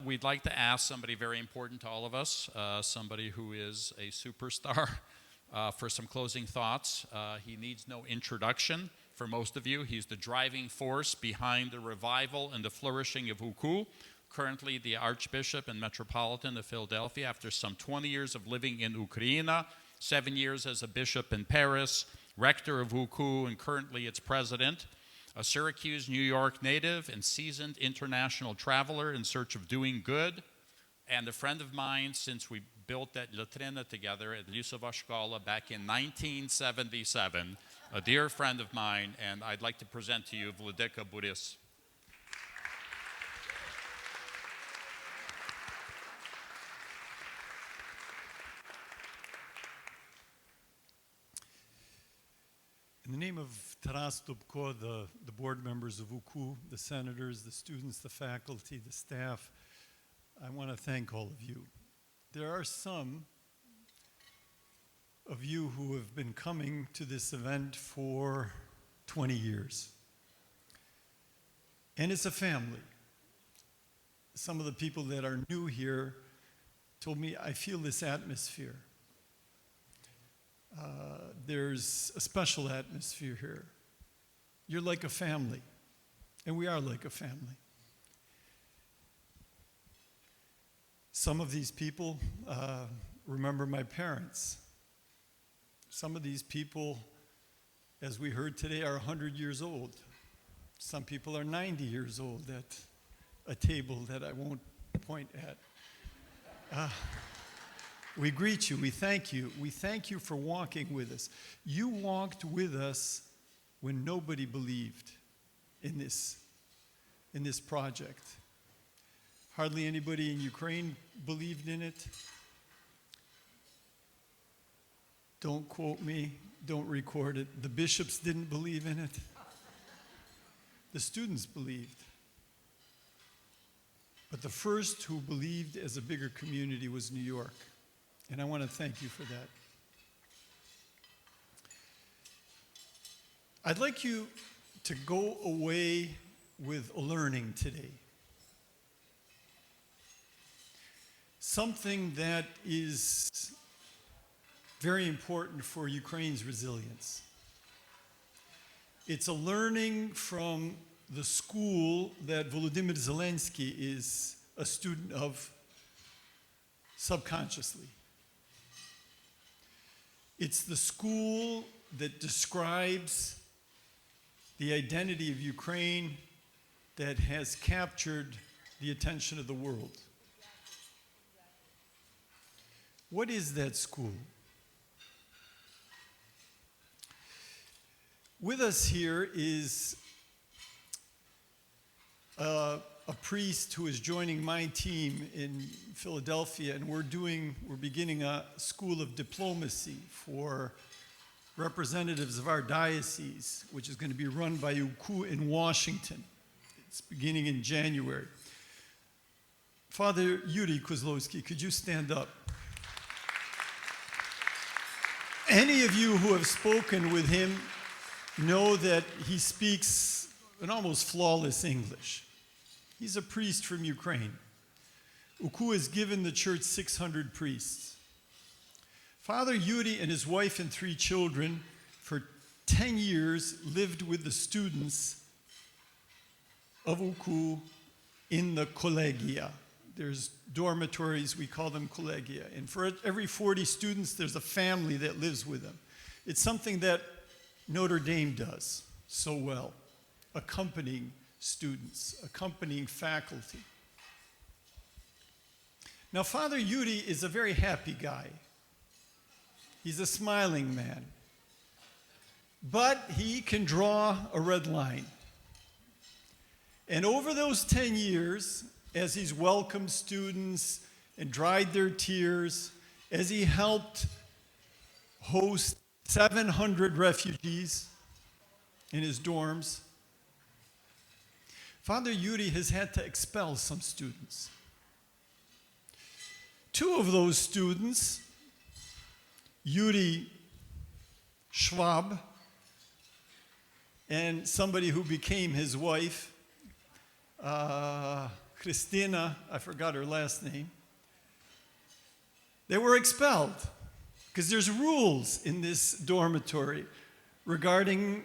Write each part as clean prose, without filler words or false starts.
we'd like to ask somebody very important to all of us, somebody who is a superstar, for some closing thoughts. He needs no introduction for most of you. He's the driving force behind the revival and the flourishing of UCU. Currently the Archbishop and Metropolitan of Philadelphia, after some 20 years of living in Ukraine, 7 years as a bishop in Paris, rector of UCU, and currently its president. A Syracuse, New York native and seasoned international traveler in search of doing good, and a friend of mine since we built that latrina together at Lysova Shkola back in 1977, a dear friend of mine, and I'd like to present to you Vladika Borys. In the name of Taras Dubko, the board members of UCU, the senators, the students, the faculty, the staff, I want to thank all of you. There are some of you who have been coming to this event for 20 years. And it's a family. Some of the people that are new here told me, I feel this atmosphere. There's a special atmosphere here. You're like a family, and we are like a family. Some of these people remember my parents. Some of these people, as we heard today, are 100 years old. Some people are 90 years old at a table that I won't point at. We greet you, we thank you. We thank you for walking with us. You walked with us when nobody believed in this project. Hardly anybody in Ukraine believed in it. Don't quote me, don't record it. The bishops didn't believe in it. The students believed. But the first who believed as a bigger community was New York. And I want to thank you for that. I'd like you to go away with a learning today. Something that is very important for Ukraine's resilience. It's a learning from the school that Volodymyr Zelensky is a student of subconsciously. It's the school that describes the identity of Ukraine that has captured the attention of the world. What is that school? With us here is a priest who is joining my team in Philadelphia, and we're beginning a school of diplomacy for representatives of our diocese, which is going to be run by UCU in Washington. It's beginning in January. Father Yuri Kozlowski, could you stand up? Any of you who have spoken with him know that he speaks an almost flawless English. He's a priest from Ukraine. UCU has given the church 600 priests. Father Yuri and his wife and 3 children for 10 years lived with the students of UCU in the collegia. There's dormitories, we call them collegia. And for every 40 students, there's a family that lives with them. It's something that Notre Dame does so well, accompanying students, accompanying faculty. Now, Father Yuri is a very happy guy. He's a smiling man. But he can draw a red line. And over those 10 years, as he's welcomed students and dried their tears, as he helped host 700 refugees in his dorms, Father Yuri has had to expel some students. 2 of those students, Yuri Schwab and somebody who became his wife, Christina, I forgot her last name, they were expelled because there's rules in this dormitory regarding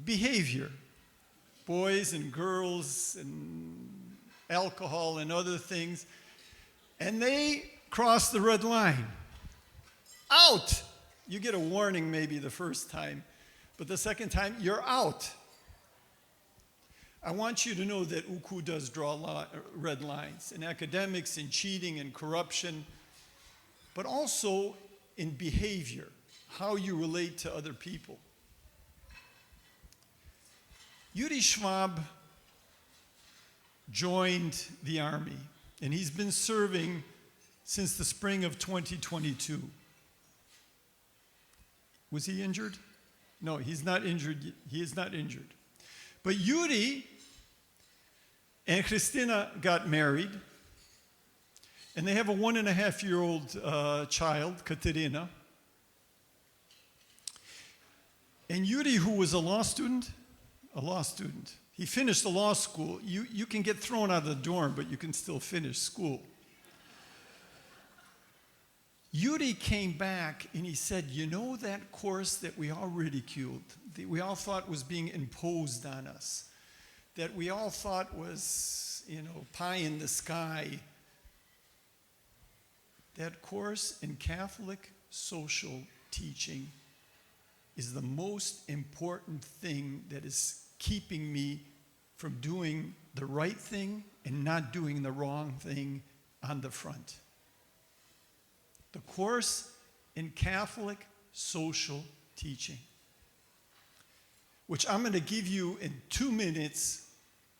behavior. Boys and girls and alcohol and other things. And they crossed the red line. Out! You get a warning maybe the first time, but the second time, you're out. I want you to know that UCU does draw red lines in academics, in cheating and corruption, but also in behavior, how you relate to other people. Yuri Schwab joined the army, and he's been serving since the spring of 2022. Was he injured? No, he's not injured. He is not injured. But Yuri and Christina got married, and they have a 1.5-year-old child, Katerina. And Yuri, who was a law student, he finished the law school. You can get thrown out of the dorm, but you can still finish school. Yuri came back and he said, you know that course that we all ridiculed, that we all thought was being imposed on us, that we all thought was, pie in the sky. That course in Catholic social teaching is the most important thing that is keeping me from doing the right thing and not doing the wrong thing on the front. The course in Catholic social teaching, which I'm going to give you in 2 minutes,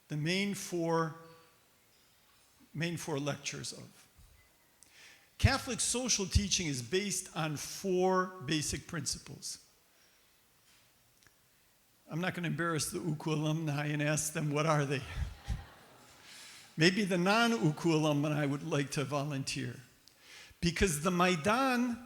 the main four lectures of. Catholic social teaching is based on 4 basic principles. I'm not going to embarrass the UCU alumni and ask them what are they. Maybe the non-UCU alumni would like to volunteer. Because the Maidan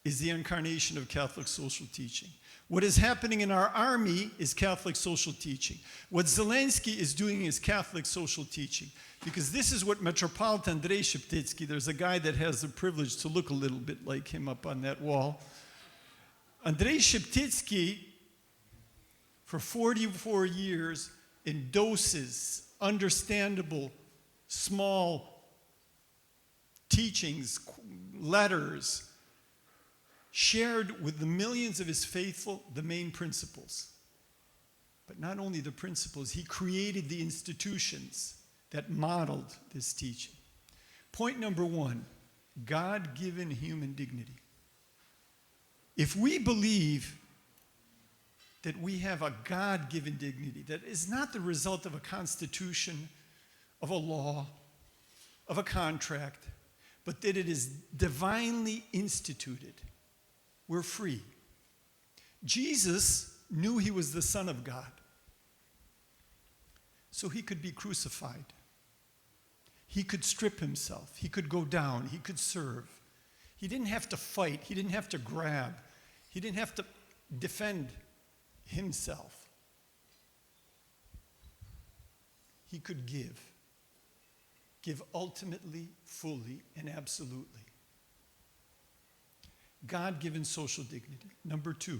is the incarnation of Catholic social teaching. What is happening in our army is Catholic social teaching. What Zelensky is doing is Catholic social teaching. Because this is what Metropolitan Andrei Sheptytsky, there's a guy that has the privilege to look a little bit like him up on that wall. Andrei Sheptytsky, for 44 years, in doses, understandable, small teachings, letters, shared with the millions of his faithful the main principles. But not only the principles, he created the institutions that modeled this teaching. Point number 1, God-given human dignity. If we believe that we have a God-given dignity that is not the result of a constitution, of a law, of a contract, but that it is divinely instituted, we're free. Jesus knew he was the Son of God, so he could be crucified. He could strip himself. He could go down. He could serve. He didn't have to fight. He didn't have to grab. He didn't have to defend himself. He could give. Give ultimately, fully, and absolutely. God-given social dignity. Number 2,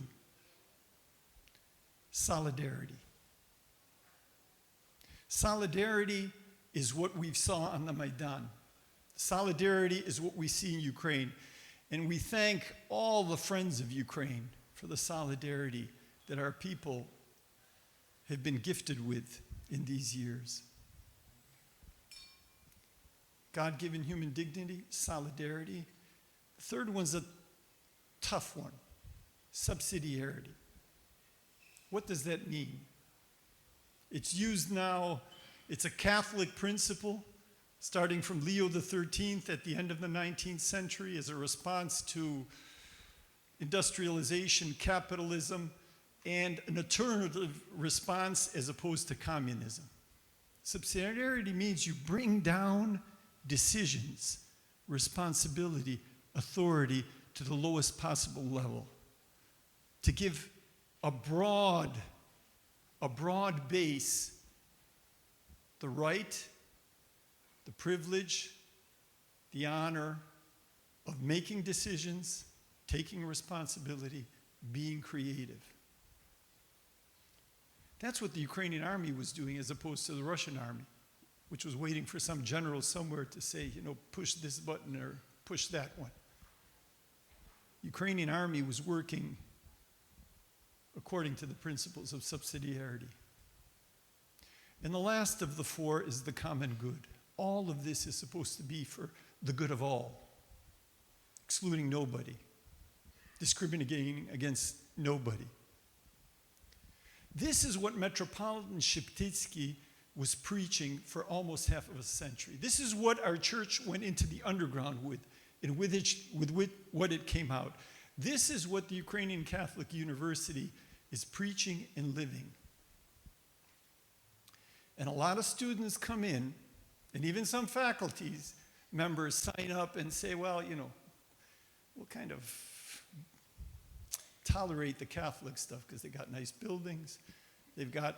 solidarity. Solidarity is what we saw on the Maidan. Solidarity is what we see in Ukraine. And we thank all the friends of Ukraine for the solidarity that our people have been gifted with in these years. God-given human dignity, solidarity. The third one's a tough one, subsidiarity. What does that mean? It's used now, it's a Catholic principle, starting from Leo XIII at the end of the 19th century as a response to industrialization, capitalism, and an alternative response as opposed to communism. Subsidiarity means you bring down decisions, responsibility, authority to the lowest possible level. To give a broad base the right, the privilege, the honor of making decisions, taking responsibility, being creative. That's what the Ukrainian army was doing as opposed to the Russian army, which was waiting for some general somewhere to say, push this button or push that one. Ukrainian army was working according to the principles of subsidiarity. And the last of the four is the common good. All of this is supposed to be for the good of all, excluding nobody, discriminating against nobody. This is what Metropolitan Sheptytsky was preaching for almost half of a century. This is what our church went into the underground with, and with what it came out. This is what the Ukrainian Catholic University is preaching and living. And a lot of students come in, and even some faculties members sign up and say, well, we'll kind of tolerate the Catholic stuff because they got nice buildings. They've got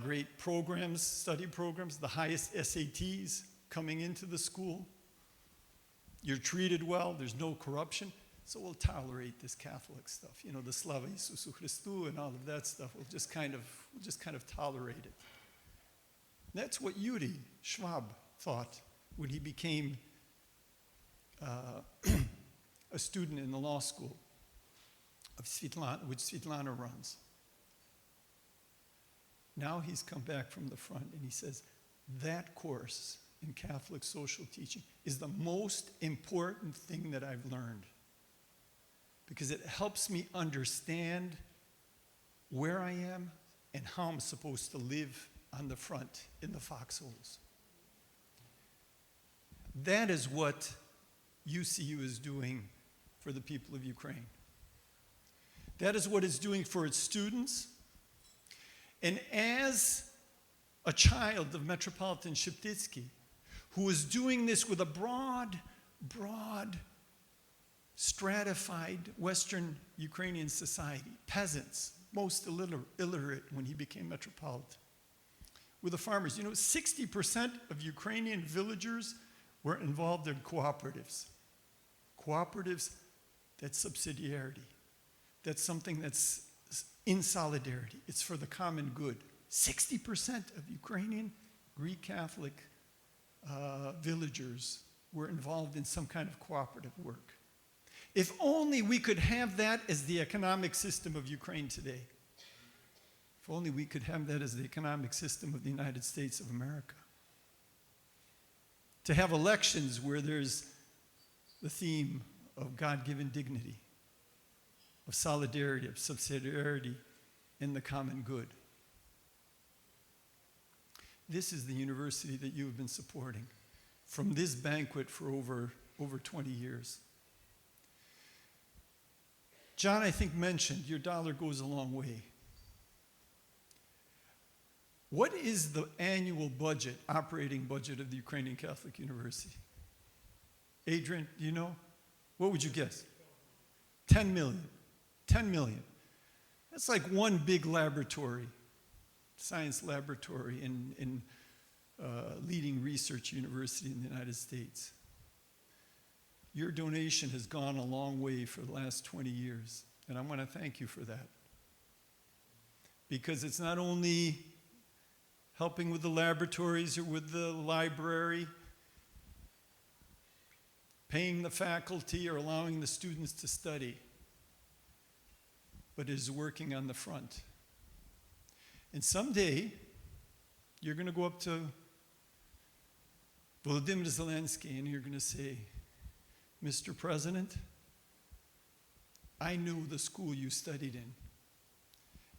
great programs, study programs, the highest SATs coming into the school. You're treated well, there's no corruption, so we'll tolerate this Catholic stuff. The Slava Isusu Christu and all of that stuff, we'll just kind of tolerate it. That's what Yuri Schwab thought when he became a student in the law school of which Svetlana runs. Now he's come back from the front and he says, that course in Catholic social teaching is the most important thing that I've learned because it helps me understand where I am and how I'm supposed to live on the front in the foxholes. That is what UCU is doing for the people of Ukraine. That is what it's doing for its students. And as a child of Metropolitan Sheptytsky, who is doing this with a broad, stratified Western Ukrainian society, peasants, most illiterate when he became metropolitan, with the farmers. 60% of Ukrainian villagers were involved in cooperatives. Cooperatives, that's subsidiarity. That's something that's in solidarity. It's for the common good. 60% of Ukrainian Greek Catholic villagers were involved in some kind of cooperative work. If only we could have that as the economic system of Ukraine today. If only we could have that as the economic system of the United States of America. To have elections where there's the theme of God-given dignity, of solidarity, of subsidiarity, and the common good. This is the university that you have been supporting from this banquet for over 20 years. John, I think, mentioned your dollar goes a long way. What is the annual budget, operating budget of the Ukrainian Catholic University? Adrian, do you know? What would you guess? 10 million. 10 million. That's like one big laboratory, science laboratory in leading research university in the United States. Your donation has gone a long way for the last 20 years, and I want to thank you for that. Because it's not only helping with the laboratories or with the library, paying the faculty or allowing the students to study, but is working on the front. And someday, you're going to go up to Volodymyr Zelensky and you're going to say, Mr. President, I know the school you studied in,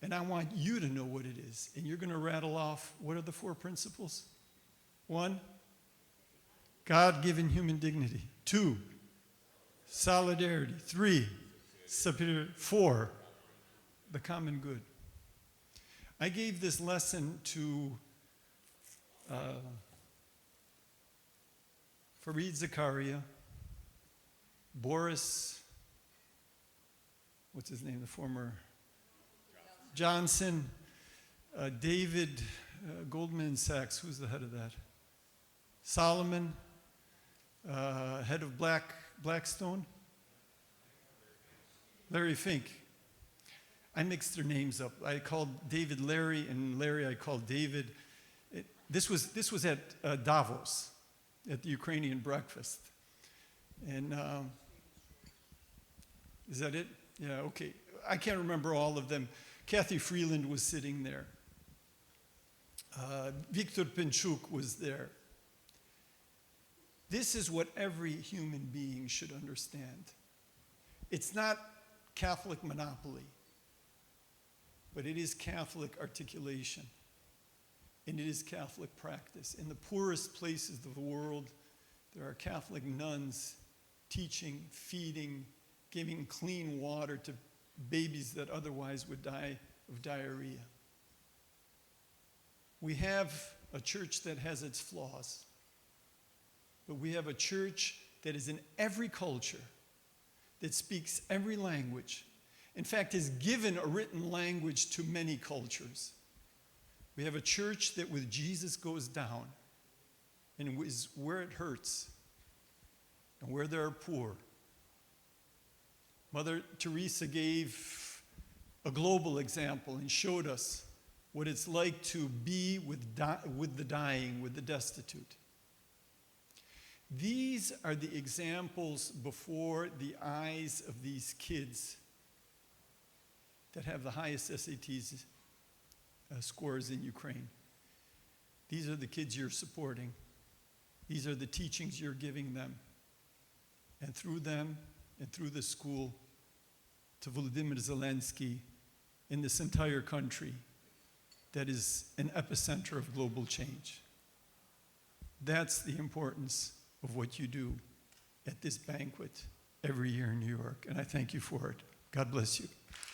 and I want you to know what it is. And you're going to rattle off, what are the 4 principles? 1, God-given human dignity. 2, solidarity. 3, superiority. 4, the common good. I gave this lesson to Fareed Zakaria, Borys, what's his name, the former Johnson, David Goldman Sachs, who's the head of that? Solomon, head of Blackstone? Larry Fink. I mixed their names up. I called David Larry, and Larry I called David. This was at Davos, at the Ukrainian breakfast. And is that it? Yeah, okay. I can't remember all of them. Kathy Freeland was sitting there. Viktor Pinchuk was there. This is what every human being should understand. It's not Catholic monopoly, but it is Catholic articulation, and it is Catholic practice. In the poorest places of the world, there are Catholic nuns teaching, feeding, giving clean water to babies that otherwise would die of diarrhea. We have a church that has its flaws, but we have a church that is in every culture, that speaks every language. In fact, has given a written language to many cultures. We have a church that with Jesus goes down, and is where it hurts, and where there are poor. Mother Teresa gave a global example and showed us what it's like to be with the dying, with the destitute. These are the examples before the eyes of these kids that have the highest SAT scores in Ukraine. These are the kids you're supporting. These are the teachings you're giving them. And through them, and through the school, to Volodymyr Zelensky, in this entire country, that is an epicenter of global change. That's the importance of what you do at this banquet every year in New York, and I thank you for it. God bless you.